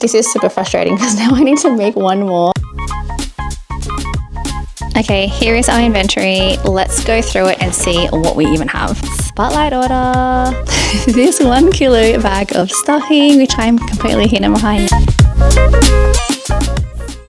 This is super frustrating because now I need to make one more. Okay, here is our inventory. Let's go through it and see what we even have. Spotlight order. This 1 kilo bag of stuffing, which I'm completely hidden behind.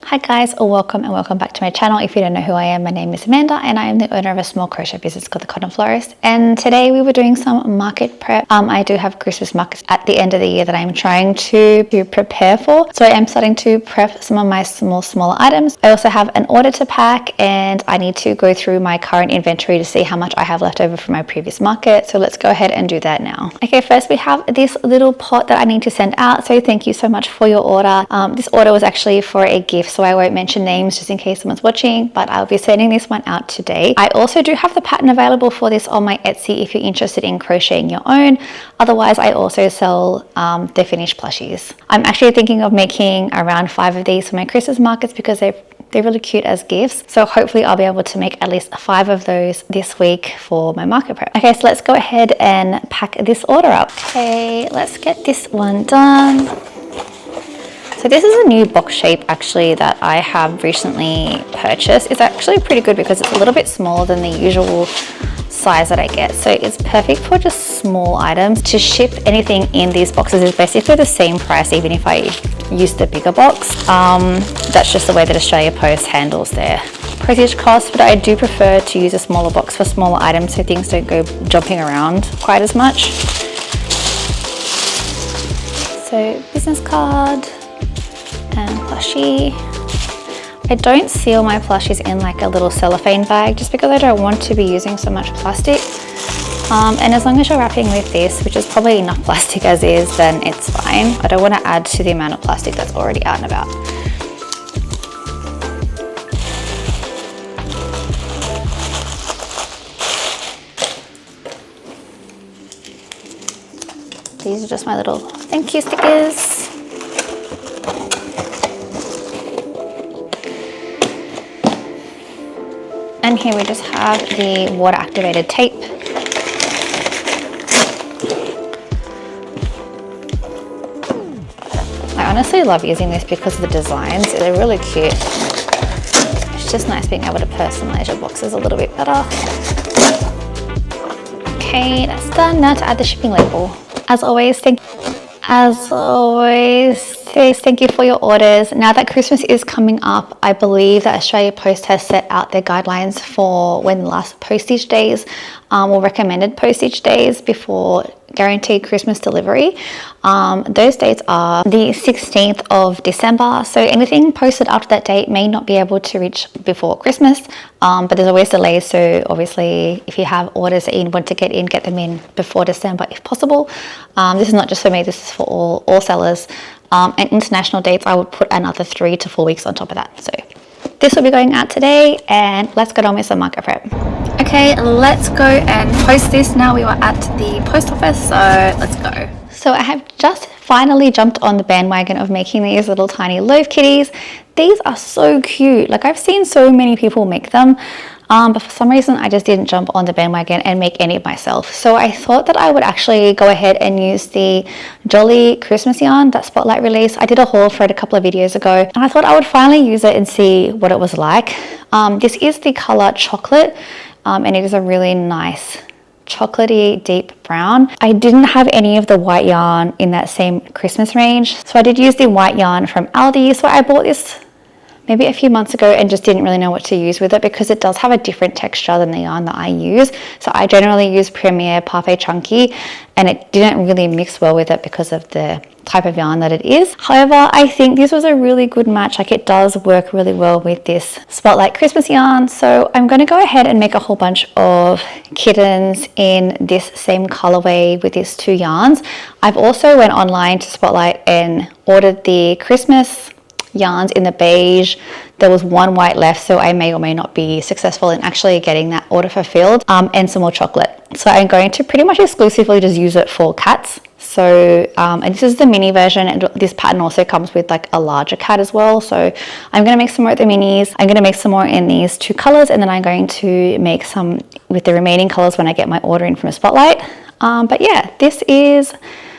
Hi guys, welcome and welcome back to my channel. If you don't know who I am, my name is Amanda and I am the owner of a small crochet business called the Cotton Florist. And today we were doing some market prep. I do have Christmas markets at the end of the year that I'm trying to prepare for. So I am starting to prep some of my smaller items. I also have an order to pack and I need to go through my current inventory to see how much I have left over from my previous market. So let's go ahead and do that now. Okay, first we have this little pot that I need to send out. So thank you so much for your order. This order was actually for a gift, so I won't mention names just in case someone's watching, but I'll be sending this one out today. I also do have the pattern available for this on my Etsy if you're interested in crocheting your own. Otherwise, I also sell the finished plushies. I'm actually thinking of making around 5 of these for my Christmas markets because they're really cute as gifts. So hopefully I'll be able to make at least 5 of those this week for my market prep. Okay, so let's go ahead and pack this order up. Okay, let's get this one done. So this is a new box shape actually that I have recently purchased. It's actually pretty good because it's a little bit smaller than the usual size that I get. So it's perfect for just small items. To ship anything in these boxes is basically the same price even if I use the bigger box. That's just the way that Australia Post handles their postage costs, but I do prefer to use a smaller box for smaller items so things don't go jumping around quite as much. So business card and plushie. I don't seal my plushies in like a little cellophane bag just because I don't want to be using so much plastic. And as long as you're wrapping with this, which is probably enough plastic as is, then it's fine. I don't want to add to the amount of plastic that's already out and about. These are just my little thank you stickers. And here we just have the water activated tape. I honestly love using this because of the designs. They're really cute. It's just nice being able to personalize your boxes a little bit better. Okay, that's done. Now to add the shipping label. As always, thank you for your orders. Now that Christmas is coming up, I believe that Australia Post has set out their guidelines for when the last postage days or recommended postage days before guaranteed Christmas delivery. Those dates are the 16th of December. So anything posted after that date may not be able to reach before Christmas, but there's always delays. So obviously if you have orders that you want to get them in before December if possible. This is not just for me, this is for all sellers. And international dates, I would put another 3 to 4 weeks on top of that. So this will be going out today and let's get on with some market prep. Okay, let's go and post this. Now we are at the post office, so let's go. So I have just finally jumped on the bandwagon of making these little tiny loaf kitties. These are so cute. Like I've seen so many people make them. But for some reason I just didn't jump on the bandwagon and make any myself. So I thought that I would actually go ahead and use the Jolly Christmas yarn, that Spotlight release. I did a haul for it a couple of videos ago and I thought I would finally use it and see what it was like. This is the color Chocolate and it is a really nice chocolatey deep brown. I didn't have any of the white yarn in that same Christmas range, so I did use the white yarn from Aldi. So I bought this maybe a few months ago and just didn't really know what to use with it because it does have a different texture than the yarn that I use. So I generally use Premier Parfait Chunky and it didn't really mix well with it because of the type of yarn that it is. However, I think this was a really good match. Like it does work really well with this Spotlight Christmas yarn. So I'm going to go ahead and make a whole bunch of kittens in this same colorway with these 2 yarns. I've also went online to Spotlight and ordered the Christmas yarns in the beige. There was 1 white left, so I may or may not be successful in actually getting that order fulfilled, and some more chocolate. So I'm going to pretty much exclusively just use it for cats. So and this is the mini version, and this pattern also comes with like a larger cat as well. So I'm going to make some more at the minis. I'm going to make some more in these 2 colors, and then I'm going to make some with the remaining colors when I get my order in from a Spotlight. But yeah, this is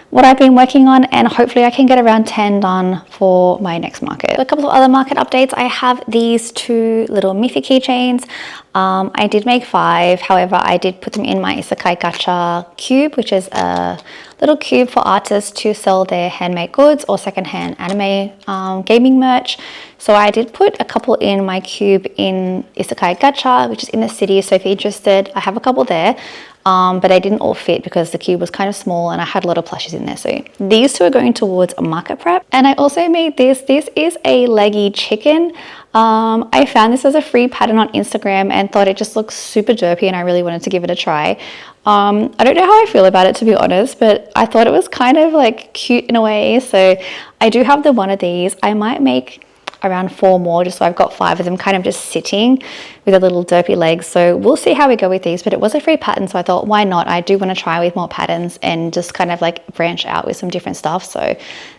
what I've been working on, and hopefully I can get around 10 done for my next market. A couple of other market updates. I have these 2 little Miffy keychains. I did make 5, however I did put them in my Isekai Gacha cube, which is a little cube for artists to sell their handmade goods or secondhand anime gaming merch. So I did put a couple in my cube in Isekai Gacha, which is in the city, so if you're interested, I have a couple there. But they didn't all fit because the cube was kind of small and I had a lot of plushies in there. So these 2 are going towards a market prep. And I also made this. This is a leggy chicken. I found this as a free pattern on Instagram and thought it just looks super derpy and I really wanted to give it a try. I don't know how I feel about it, to be honest, but I thought it was kind of like cute in a way. So I do have the one of these. I might make around 4 more, just so I've got 5 of them kind of just sitting with a little derpy legs. So we'll see how we go with these, but it was a free pattern, so I thought, why not? I do want to try with more patterns and just kind of like branch out with some different stuff. So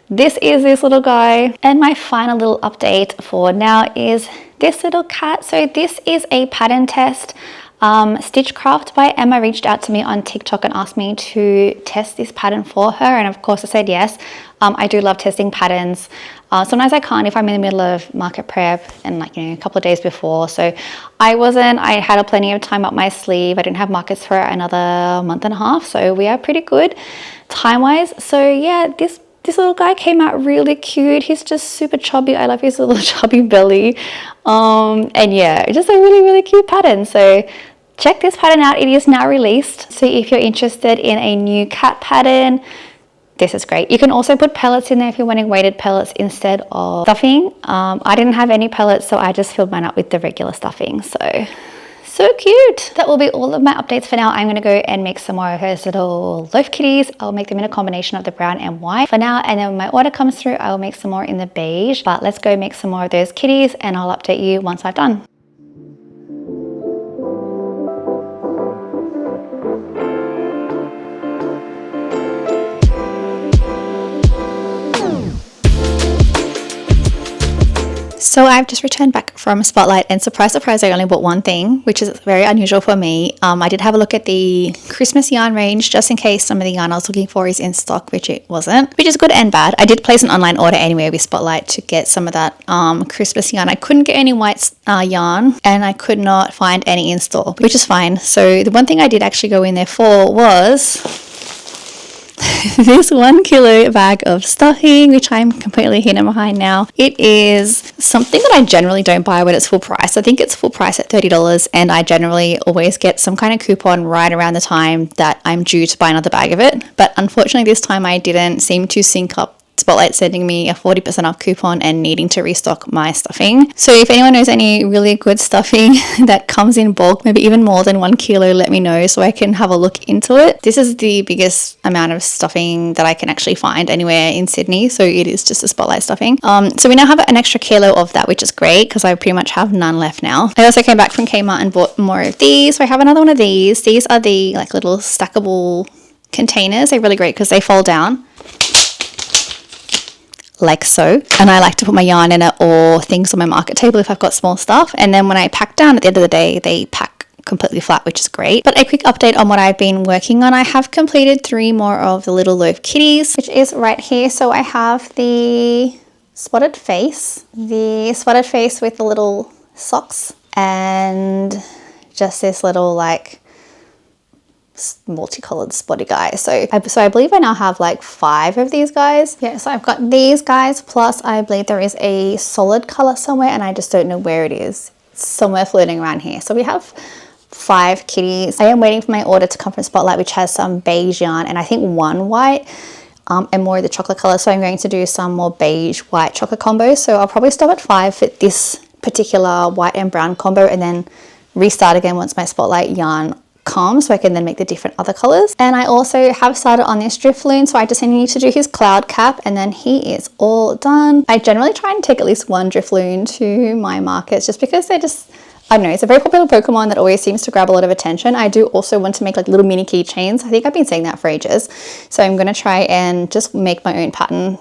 this is this little guy. And my final little update for now is this little cat. So this is a pattern test. Stitchcraft by Emma reached out to me on TikTok and asked me to test this pattern for her, and of course I said yes. I do love testing patterns. Sometimes I can't if I'm in the middle of market prep and like, you know, a couple of days before. So I had plenty of time up my sleeve. I didn't have markets for another month and a half, so we are pretty good time wise. So yeah, this little guy came out really cute. He's just super chubby. I love his little chubby belly. And yeah, just a really, really cute pattern. So check this pattern out. It is now released. So if you're interested in a new cat pattern, this is great. You can also put pellets in there if you're wanting weighted pellets instead of stuffing. I didn't have any pellets, so I just filled mine up with the regular stuffing. So cute. That will be all of my updates for now. I'm going to go and make some more of his little loaf kitties. I'll make them in a combination of the brown and white for now, and then when my order comes through, I'll make some more in the beige. But let's go make some more of those kitties and I'll update you once I've done. So I've just returned back from Spotlight, and surprise, surprise, I only bought one thing, which is very unusual for me. I did have a look at the Christmas yarn range just in case some of the yarn I was looking for is in stock, which it wasn't, which is good and bad. I did place an online order anyway with Spotlight to get some of that Christmas yarn. I couldn't get any white yarn and I could not find any in store, which is fine. So the one thing I did actually go in there for was this 1 kilo bag of stuffing, which I'm completely hidden behind now. It is something that I generally don't buy when it's full price. I think it's full price at $30, and I generally always get some kind of coupon right around the time that I'm due to buy another bag of it. But unfortunately this time I didn't seem to sync up Spotlight sending me a 40% off coupon and needing to restock my stuffing. So if anyone knows any really good stuffing that comes in bulk, maybe even more than 1 kilo, let me know so I can have a look into it. This is the biggest amount of stuffing that I can actually find anywhere in Sydney, so it is just a Spotlight stuffing. So we now have an extra kilo of that, which is great because I pretty much have none left now. I also came back from Kmart and bought more of these, so I have another one of these. These are the like little stackable containers. They're really great because they fold down like so, and I like to put my yarn in it or things on my market table if I've got small stuff, and then when I pack down at the end of the day they pack completely flat, which is great. But a quick update on what I've been working on. I have completed 3 more of the little loaf kitties, which is right here. So I have the spotted face with the little socks, and just this little like multicolored spotty guy. So I believe I now have like 5 of these guys. Yeah, so I've got these guys, plus I believe there is a solid color somewhere and I just don't know where it is. It's somewhere floating around here. So we have 5 kitties. I am waiting for my order to come from Spotlight, which has some beige yarn and I think 1 white and more of the chocolate color. So I'm going to do some more beige white chocolate combos. So I'll probably stop at 5 for this particular white and brown combo and then restart again once my Spotlight yarn comes, so I can then make the different other colors. And I also have started on this drift loom, so I just need to do his cloud cap and then he is all done. I generally try and take at least 1 drift loom to my markets just because they're just, I don't know, it's a very popular Pokemon that always seems to grab a lot of attention. I do also want to make like little mini keychains. I think I've been saying that for ages, so I'm going to try and just make my own pattern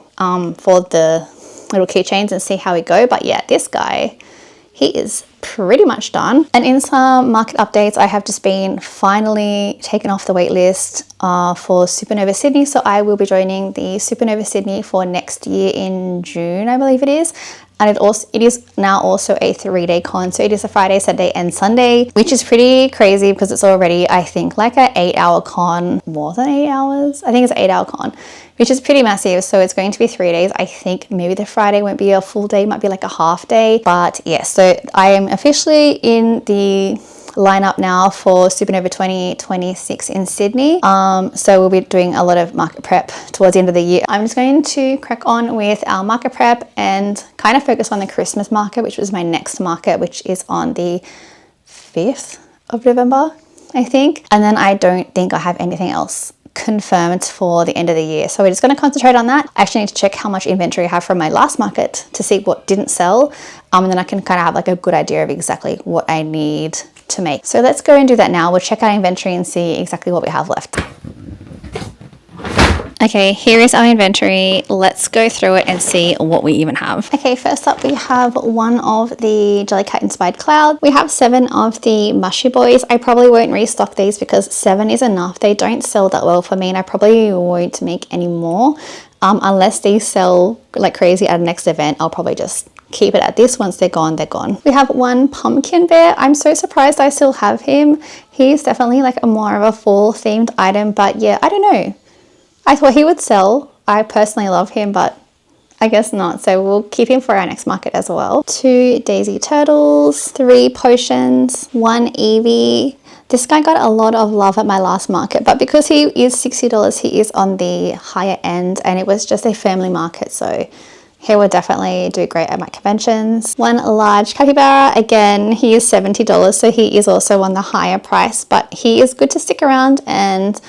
for the little keychains and see how we go. But yeah, this guy, he is pretty much done. And in some market updates, I have just been finally taken off the wait list for Supernova Sydney. So I will be joining the Supernova Sydney for next year in June, I believe it is. And it is now also a 3-day con. So it is a Friday, Saturday and Sunday, which is pretty crazy because it's already, I think, like an 8-hour con, more than 8 hours. I think it's an 8-hour con, which is pretty massive. So it's going to be 3 days. I think maybe the Friday won't be a full day, might be like a half day. But yeah, so I am officially in the lineup now for Supernova 2026 in Sydney. So we'll be doing a lot of market prep towards the end of the year. I'm just going to crack on with our market prep and kind of focus on the Christmas market, which was my next market, which is on the 5th of November, I think. And then I don't think I have anything else confirmed for the end of the year. So we're just going to concentrate on that. I actually need to check how much inventory I have from my last market to see what didn't sell. And then I can kind of have like a good idea of exactly what I need to make. So let's go and do that now. We'll check our inventory and see exactly what we have left. Okay, here is our inventory. Let's go through it and see what we even have. Okay, first up we have one of the Jellycat inspired cloud. We have 7 of the mushy boys. I probably won't restock these because 7 is enough. They don't sell that well for me and I probably won't make any more. Unless these sell like crazy at the next event, I'll probably just keep it at this. Once they're gone, they're gone. We have one pumpkin bear. I'm so surprised I still have him. He's definitely like a more of a fall themed item, but yeah, I don't know. I thought he would sell. I personally love him, but I guess not. So we'll keep him for our next market as well. 2 daisy turtles, 3 potions, 1 Eevee. This guy got a lot of love at my last market, but because he is $60, he is on the higher end and it was just a family market. So he would definitely do great at my conventions. 1 large capybara. Again, he is $70, so he is also on the higher price, but he is good to stick around and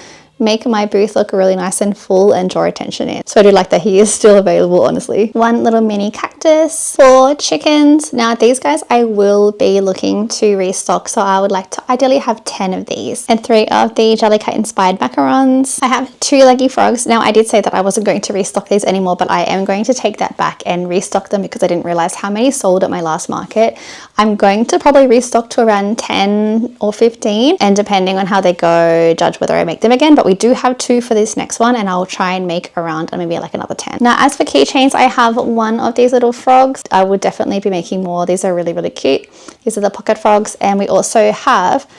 make my booth look really nice and full and draw attention in. So I do like that he is still available, honestly. 1 little mini cactus, 4 chickens. Now these guys I will be looking to restock, so I would like to ideally have 10 of these. And 3 of the Jellycat inspired macarons. I have 2 leggy frogs. Now I did say that I wasn't going to restock these anymore, but I am going to take that back and restock them because I didn't realize how many sold at my last market. I'm going to probably restock to around 10 or 15, and depending on how they go, judge whether I make them again. But we do have 2 for this next one and I'll try and make around maybe like another 10. Now as for keychains, I have 1 of these little frogs. I would definitely be making more. These are really, really cute. These are the pocket frogs, and we also have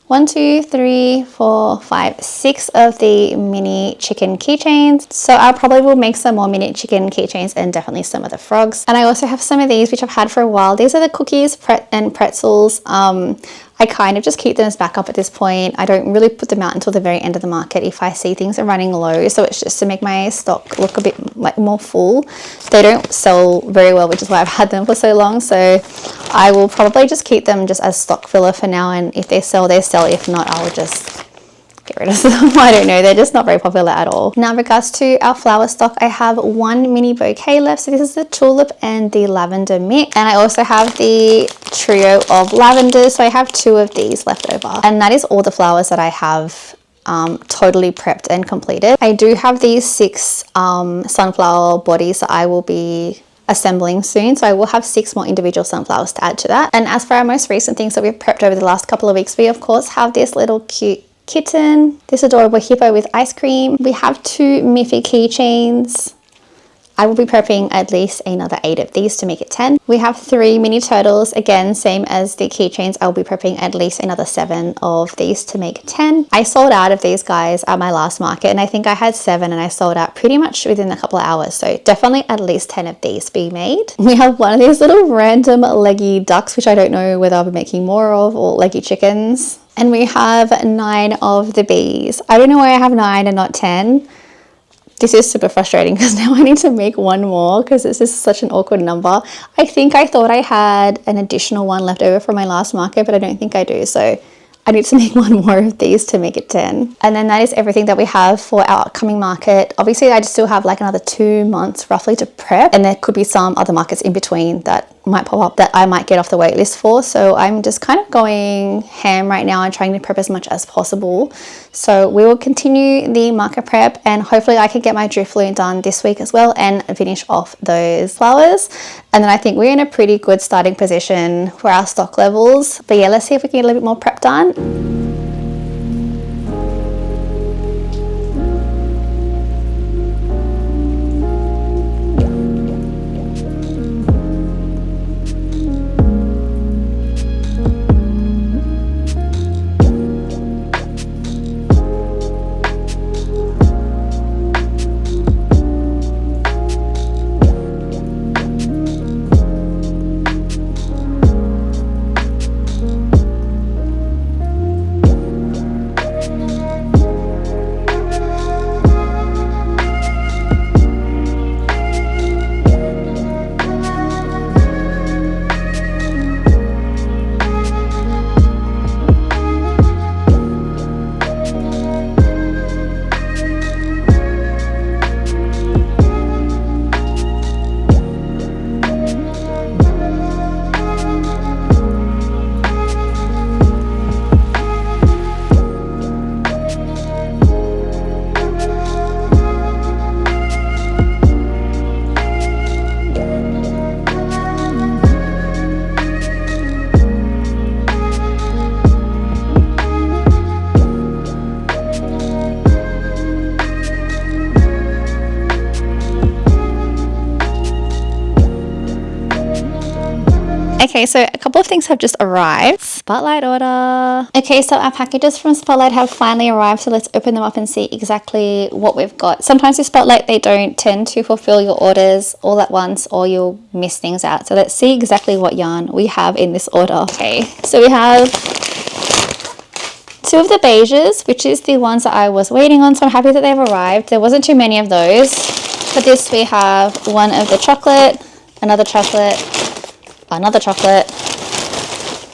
1, 2, 3, 4, 5, 6 of the mini chicken keychains. So I probably will make some more mini chicken keychains and definitely some of the frogs. And I also have some of these which I've had for a while. These are the cookies and pretzels. I kind of just keep them as backup at this point. I don't really put them out until the very end of the market if I see things are running low. So it's just to make my stock look a bit like more full. They don't sell very well, which is why I've had them for so long. So I will probably just keep them just as stock filler for now. And if they sell, they sell. If not, I'll just get rid of them. I don't know, they're just not very popular at all. Now in regards to our flower stock, I have 1 mini bouquet left. So this is the tulip and the lavender mix, and I also have the trio of lavenders, so I have 2 of these left over, and that is all the flowers that I have totally prepped and completed. I do have these 6 sunflower bodies that I will be assembling soon, so I will have 6 more individual sunflowers to add to that. And as for our most recent things that we've prepped over the last couple of weeks, we of course have this little cute kitten, this adorable hippo with ice cream. We have 2 Miffy keychains. I will be prepping at least another 8 of these to make it 10. We have 3 mini turtles, again same as the keychains. I'll be prepping at least another 7 of these to make 10. I sold out of these guys at my last market, and I think I had 7 and I sold out pretty much within a couple of hours, so definitely at least 10 of these be made. We have 1 of these little random leggy ducks, which I don't know whether I'll be making more of, or leggy chickens. And we have 9 of the bees. I don't know why I have 9 and not 10. This is super frustrating because now I need to make 1 more because this is such an awkward number. I thought I had an additional 1 left over from my last market, but I don't think I do. So I need to make 1 more of these to make it 10. And then that is everything that we have for our upcoming market. Obviously, I just still have like another 2 months roughly to prep, and there could be some other markets in between that might pop up that I might get off the wait list for. So I'm just kind of going ham right now and trying to prep as much as possible. So we will continue the marker prep, and hopefully I can get my drift loom done this week as well and finish off those flowers. And then I think we're in a pretty good starting position for our stock levels. But yeah, let's see if we can get a little bit more prep done. Okay, so a couple of things have just arrived. Spotlight order. Okay, so our packages from Spotlight have finally arrived, so let's open them up and see exactly what we've got. Sometimes with Spotlight, they don't tend to fulfill your orders all at once, or you'll miss things out. So let's see exactly what yarn we have in this order. Okay, so we have 2 of the beiges, which is the ones that I was waiting on, so I'm happy that they've arrived. There wasn't too many of those. For this, we have 1 of the chocolate, another chocolate, another chocolate,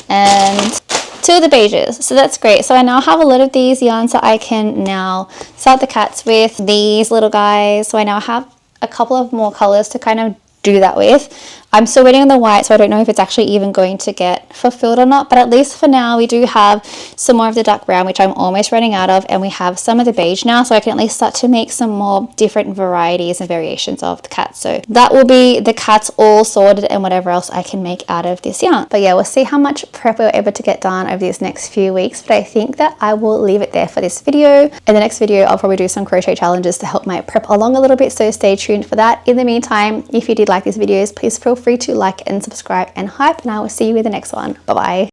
and 2 of the beiges. So that's great. So I now have a lot of these yarns that I can now start the cats with, these little guys. So I now have a couple of more colors to kind of do that with. I'm still waiting on the white, so I don't know if it's actually even going to get fulfilled or not, but at least for now we do have some more of the dark brown, which I'm almost running out of, and we have some of the beige now, so I can at least start to make some more different varieties and variations of the cats. So that will be the cats all sorted and whatever else I can make out of this yarn. But yeah, we'll see how much prep we're able to get done over these next few weeks, but I think that I will leave it there for this video. In the next video, I'll probably do some crochet challenges to help my prep along a little bit, so stay tuned for that. In the meantime, if you did like these videos, please feel free to like and subscribe and hype, and I will see you in the next one. Bye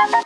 bye.